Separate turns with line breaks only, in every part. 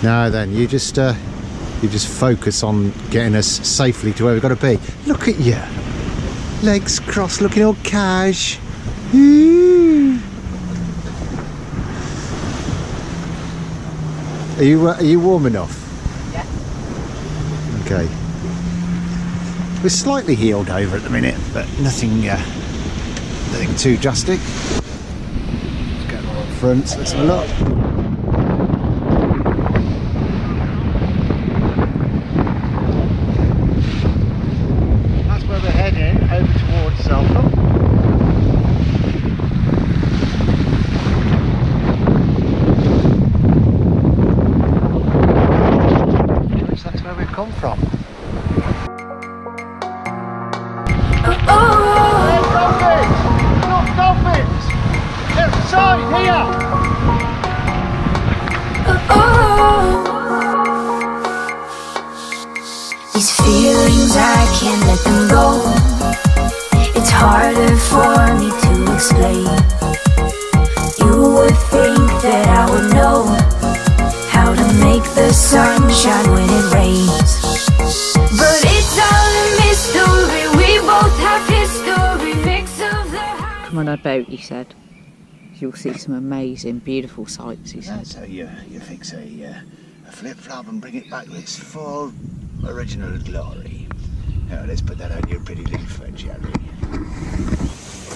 Now then, you just focus on getting us safely to where we've got to be. Look at you, legs crossed, looking all cash. Are you warm enough?
Yeah.
Okay. We're slightly heeled over at the minute, but nothing too drastic. Let's get all up front. Let's have a look. That's where we're heading, over towards Seltham. That's where we've come from.
These feelings, I can't let them go. It's harder for me to explain. You would think that I would know how to make the sun shine when it rains, but it's all a mystery. We both have history, mix of the heart.
Come on a boat, he said. You'll see some amazing, beautiful sights, he said.
That's how you fix a flip-flop and bring it back to its full original glory. Now let's put that on your pretty little friend, shall we?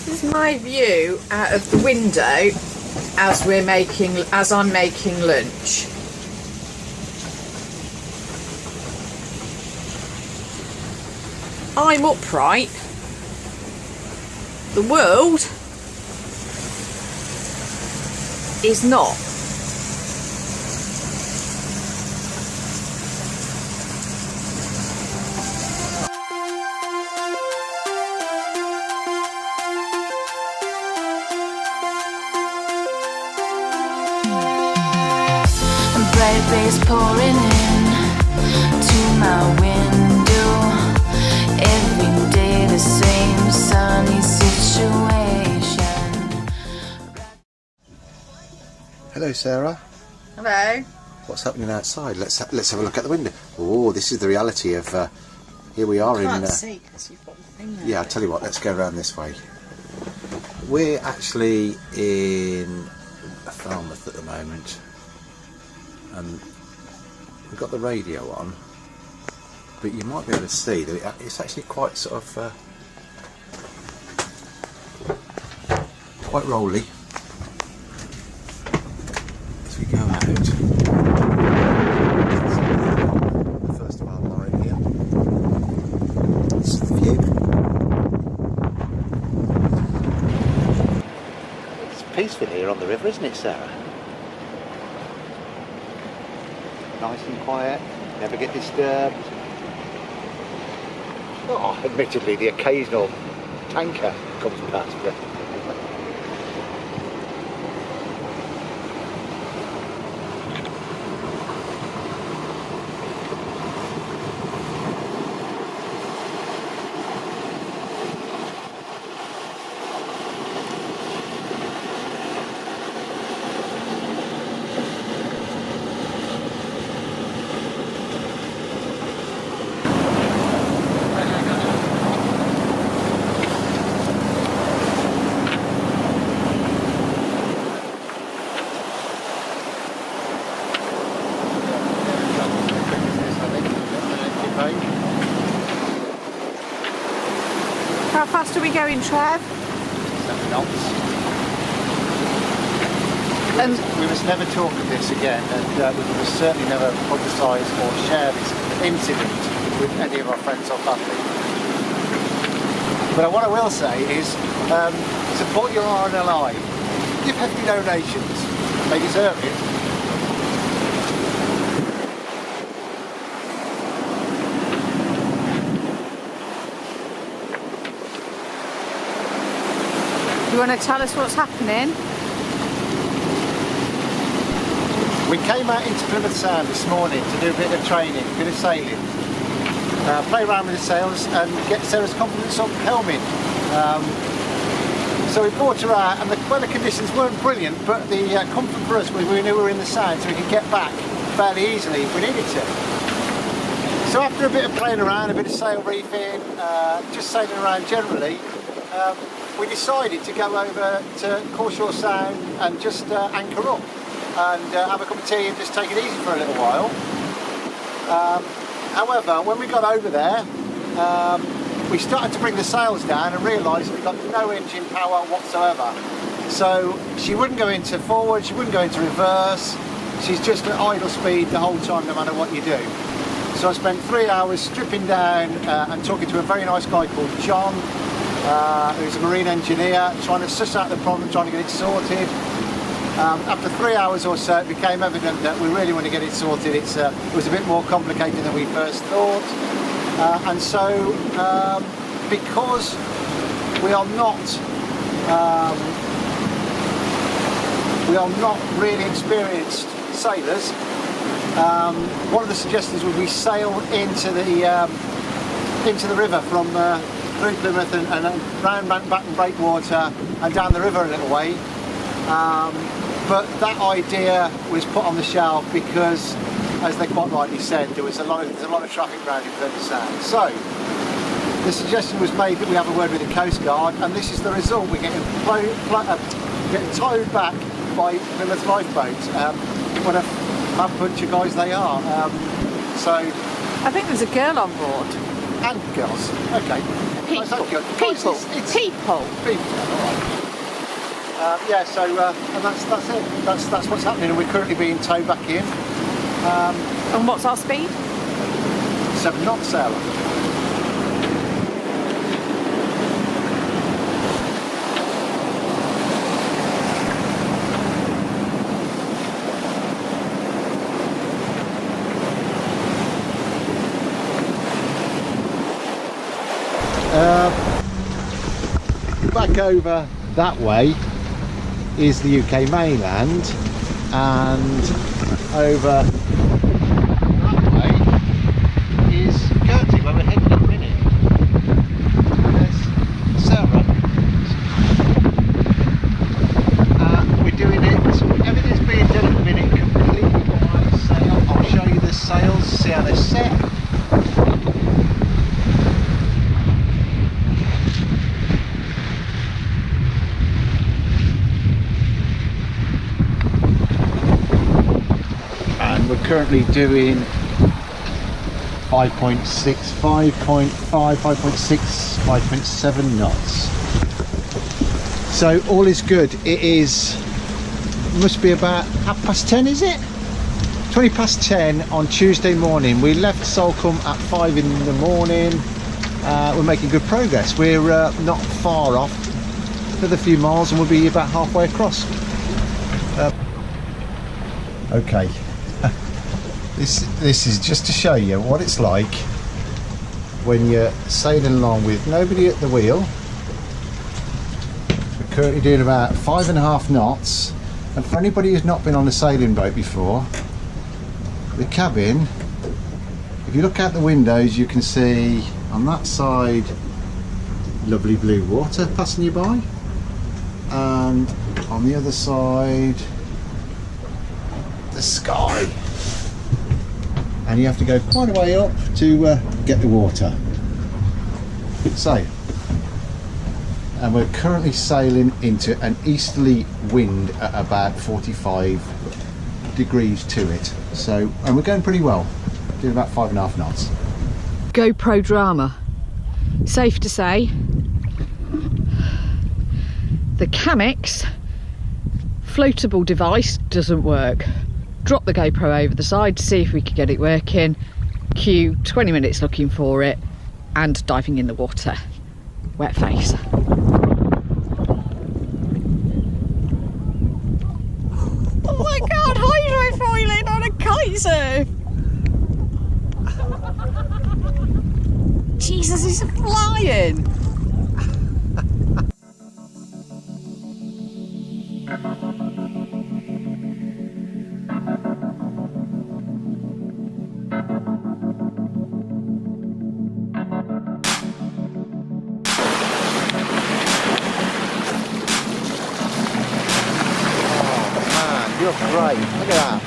This is my view out of the window as I'm making lunch. I'm upright. The world is not.
Bright rays pouring in to my window. Every day the same sunny situation.
Hello, Sarah.
Hello.
What's happening outside? Let's have a look at the window. Oh, this is the reality of here we are
Can't
in.
see because you've got the thing there.
Yeah, I'll tell you what. Let's go around this way. We're actually in Falmouth at the moment. We've got the radio on, but you might be able to see that it's actually quite sort of quite rolly as we go out. The first of our line here. This is the view. It's peaceful here on the river, isn't it, Sarah? Nice and quiet, never get disturbed. Oh, admittedly the occasional tanker comes past, but
How fast are we going, Trev?
7 knots.
And
We must never talk of this again, and we must certainly never publicise or share this incident with any of our friends or family. But what I will say is, support your RNLI. Give hefty donations. They deserve it.
you want to tell us what's happening?
We came out into Plymouth Sound this morning to do a bit of training, a bit of sailing. Play around with the sails and get Sarah's confidence up helming. So we brought her out, and the weather conditions weren't brilliant, but the comfort for us was we knew we were in the Sound, so we could get back fairly easily if we needed to. So after a bit of playing around, a bit of sail reefing, just sailing around generally, we decided to go over to Corshore Sound and just anchor up and have a cup of tea and just take it easy for a little while. However, when we got over there, we started to bring the sails down and realised we got no engine power whatsoever. So she wouldn't go into forward, she wouldn't go into reverse, she's just at idle speed the whole time no matter what you do. So I spent 3 hours stripping down and talking to a very nice guy called John, who's a marine engineer, trying to suss out the problem, trying to get it sorted. After 3 hours or so, it became evident that we really want to get it sorted. It was a bit more complicated than we first thought. And so, because we are not really experienced sailors, one of the suggestions would we sail into the river from through Plymouth and round Baton Breakwater and down the river a little way. But that idea was put on the shelf because, as they quite rightly said, there's a lot of traffic around in Plymouth Sound. So the suggestion was made that we have a word with the Coast Guard, and this is the result. We're getting towed back by Plymouth lifeboats. What a fab bunch of guys they are. So
I think there's a girl on board.
And girls. Okay.
People.
People.
People.
All right. Yeah. So and that's it. That's what's happening, and we're currently being towed back in.
And what's our speed?
7 knots, Sarah. Back over that way is the UK mainland, and over that way is Guernsey, where we're heading in a minute. There's Sarah. We're doing it, everything's being done at the minute completely by sail. I'll show you the sails, see how they're set. We're currently doing 5.6, 5.5, 5.6, 5.7 knots. So all is good. It must be about 10:30, is it? 10:20 on Tuesday morning. We left Salcombe at 5 in the morning. We're making good progress. We're not far off, another few miles, and we'll be about halfway across. Okay. This is just to show you what it's like when you're sailing along with nobody at the wheel. We're currently doing about 5.5 knots, and for anybody who's not been on a sailing boat before, the cabin, if you look out the windows, you can see on that side lovely blue water passing you by, and on the other side the sky. And you have to go quite a way up to get the water. So, and we're currently sailing into an easterly wind at about 45 degrees to it. So, and we're going pretty well, doing about 5.5 knots.
GoPro drama. Safe to say, the Camix floatable device doesn't work. Drop the GoPro over the side to see if we could get it working. Queue 20 minutes looking for it and diving in the water. Wet face. Oh my god, hydrofoiling on a kite surf! Jesus, he's flying!
You're great, look at that.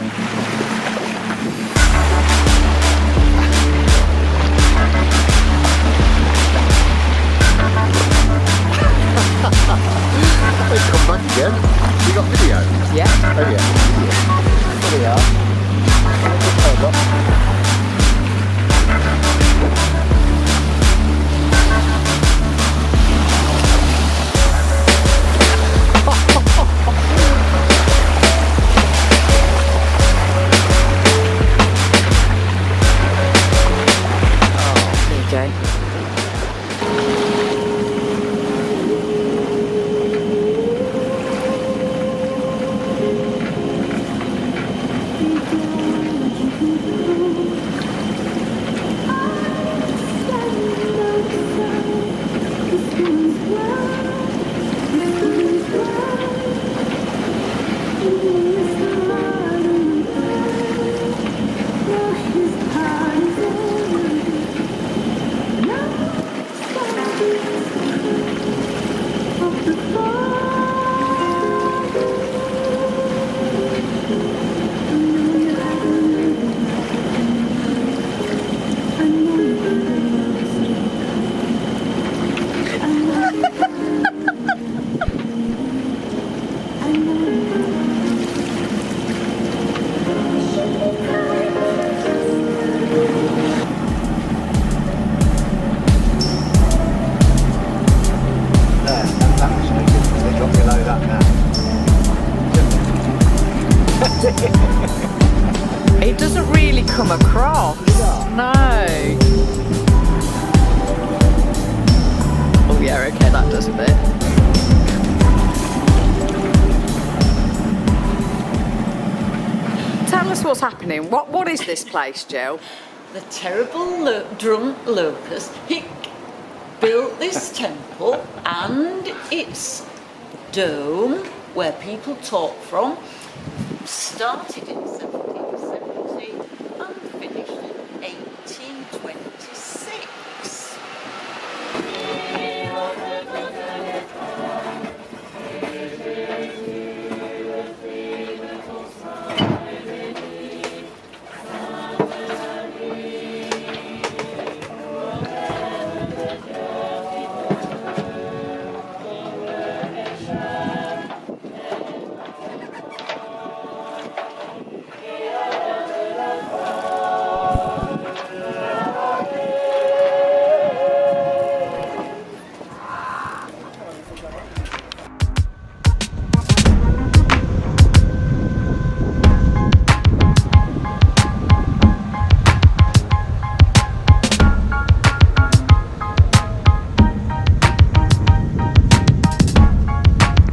really come across. No. Oh yeah, okay, that does a bit. Tell us what's happening. What is this place, Jill?
The terrible drunk locust, he built this temple and its dome where people talk from, started in 1770 and finished in 1826.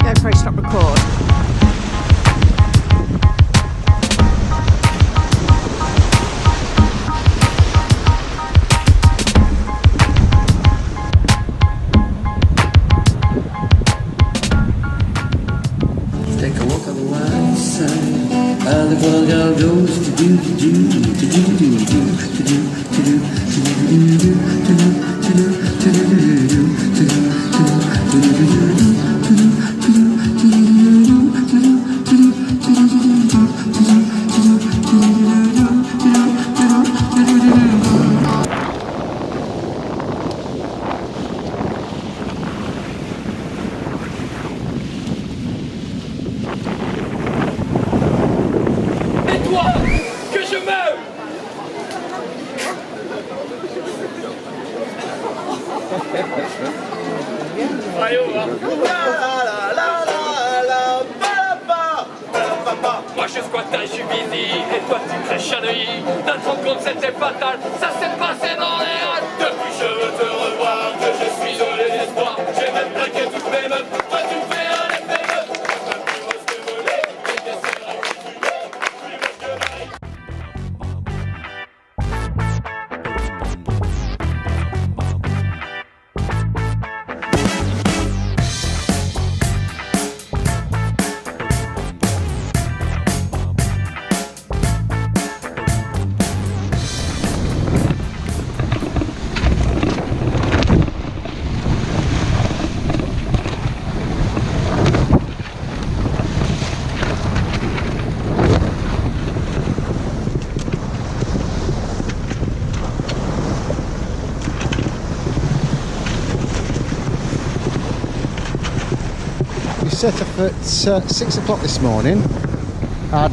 GoPro stop record.
Take a walk on the wild side. The girl goes to do to do to do to do to do to do
Que je meurs. Allez, on va. Moi je squatte, je suis busy, et toi tu crèches un œil. Notre rencontre c'était fatal, ça s'est passé dans les halles. Depuis je veux te revoir, que je suis au désespoir. J'ai même plaqué toutes mes meufs, toi tu me fais un effet meuf. Un plus grosse que voler, et t'essaieras de tuer, plus moche que Marie.
We set up at 6 o'clock this morning, had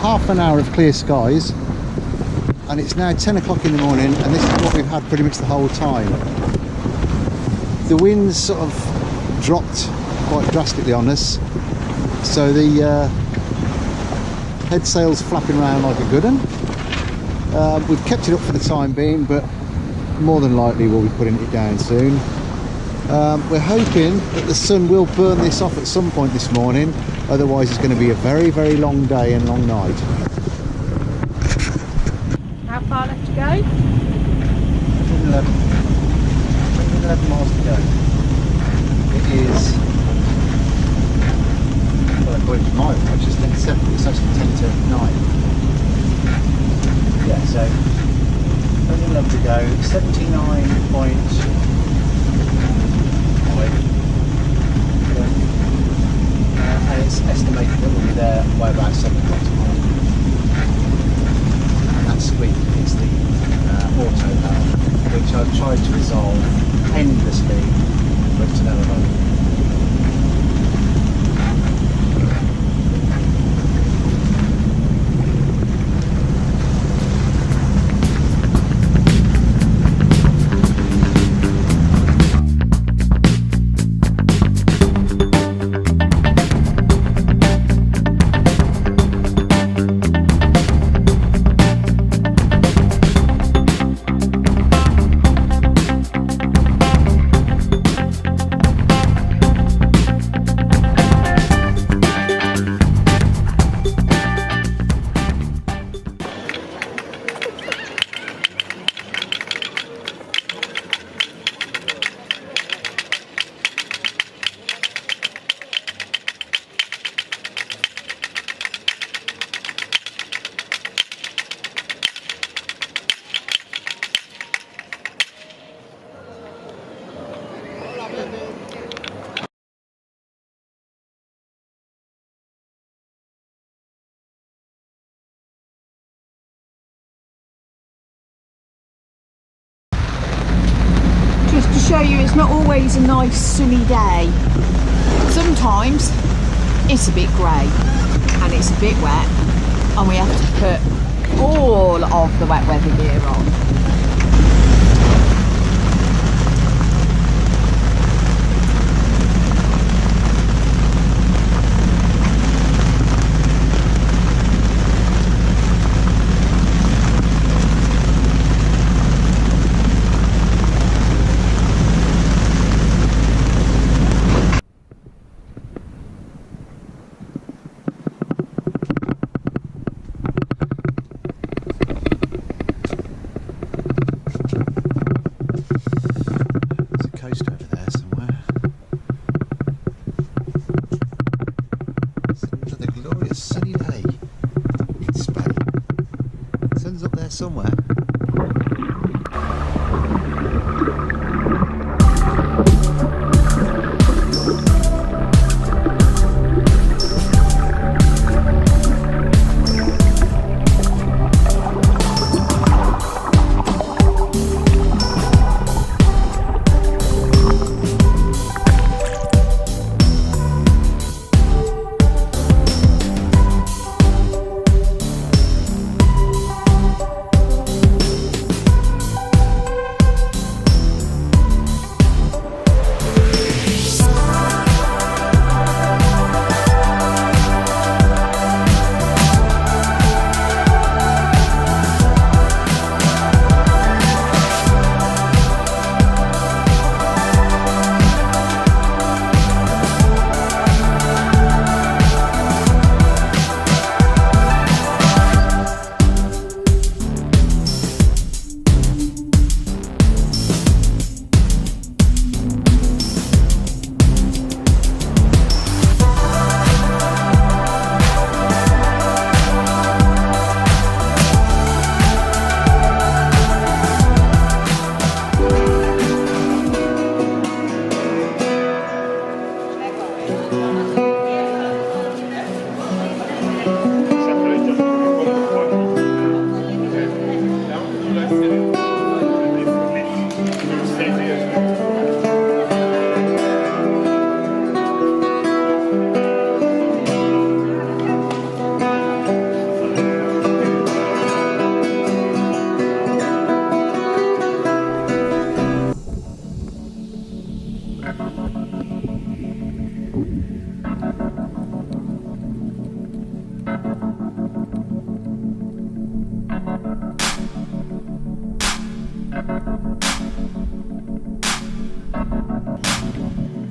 half an hour of clear skies, and it's now 10 o'clock in the morning, and this is what we've had pretty much the whole time. The winds sort of dropped quite drastically on us, so the head sail's flapping around like a good one. We've kept it up for the time being, but more than likely we'll be putting it down soon. We're hoping that the sun will burn this off at some point this morning, otherwise it's going to be a very, very long day and long night.
How far left to go?
111 miles to go. It is, well, according to my watch, it's 10 to 7, it's actually 10 to 9. Yeah, so 111 to go, 79.5. And it's estimated that we'll be there by about 7 o'clock tomorrow. And that squeak is the auto valve, which I've tried to resolve endlessly, but to no avail.
you it's not always a nice sunny day. Sometimes it's a bit grey and it's a bit wet and we have to put all of the wet weather gear on.
Coast over there somewhere. It's another glorious sunny day in Spain. The sun's up there somewhere.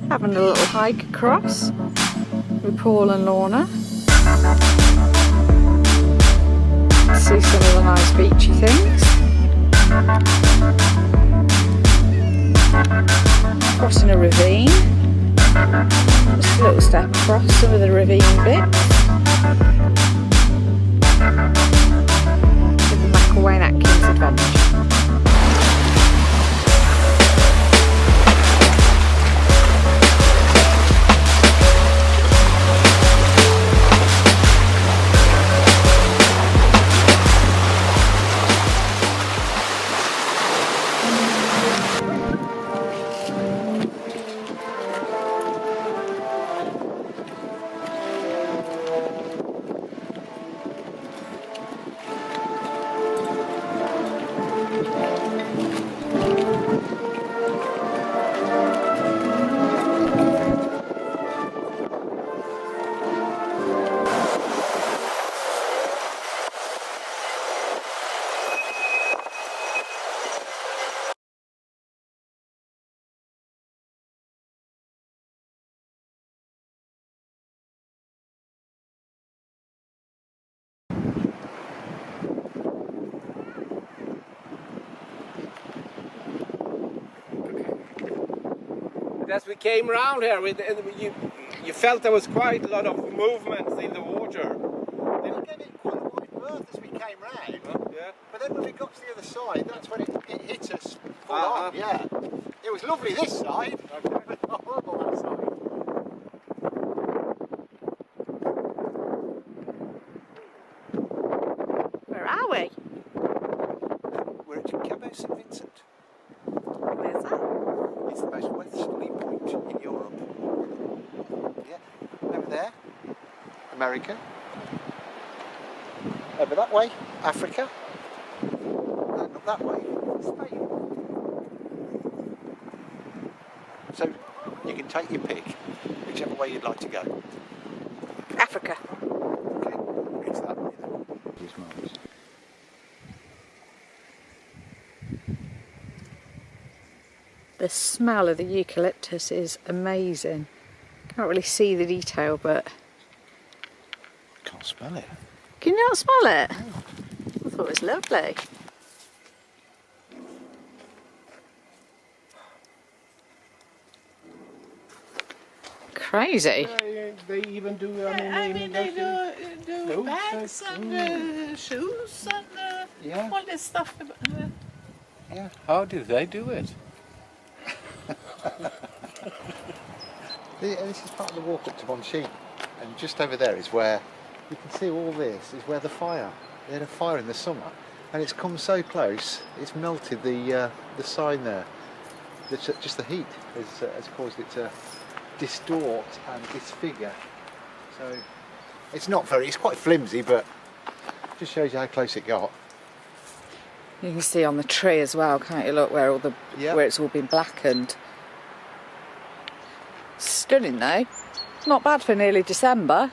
Having a little hike across with Paul and Lorna. See some of the nice beachy things. Crossing a ravine. Just a little step across some of the ravine bits. With the McElwain Atkins adventure.
As we came round here, you felt there was quite a lot of movement in the water.
They did get it quite a wide berth as we came round.
Yeah.
But then when we got to the other side, that's when it hit us full on. Yeah. It was lovely this side. It was horrible that side.
Where are we?
We're at Cabo St Vincent.
Where's that?
It's the most westerly point in Europe. Yeah, over there, America. Over that way, Africa. And up that way, Spain. So you can take your pick, whichever way you'd like to go.
Africa.
Okay, it's that way then. It's marvellous.
The smell of the eucalyptus is amazing. Can't really see the detail, but
Can't smell it.
can you not smell it? I thought it was lovely. Crazy.
They even do.
Do bags and shoes and
Yeah.
all this stuff.
Yeah. How do they do it?
This is part of the walk up to Bonchy, and just over there is where you can see all this is where the fire. They had a fire in the summer, and it's come so close, it's melted the sign there. Just the heat has caused it to distort and disfigure. So it's not very. It's quite flimsy, but just shows you how close it got.
You can see on the tree as well, can't you? Look where where it's all been blackened. Stunning though. Not bad for nearly December.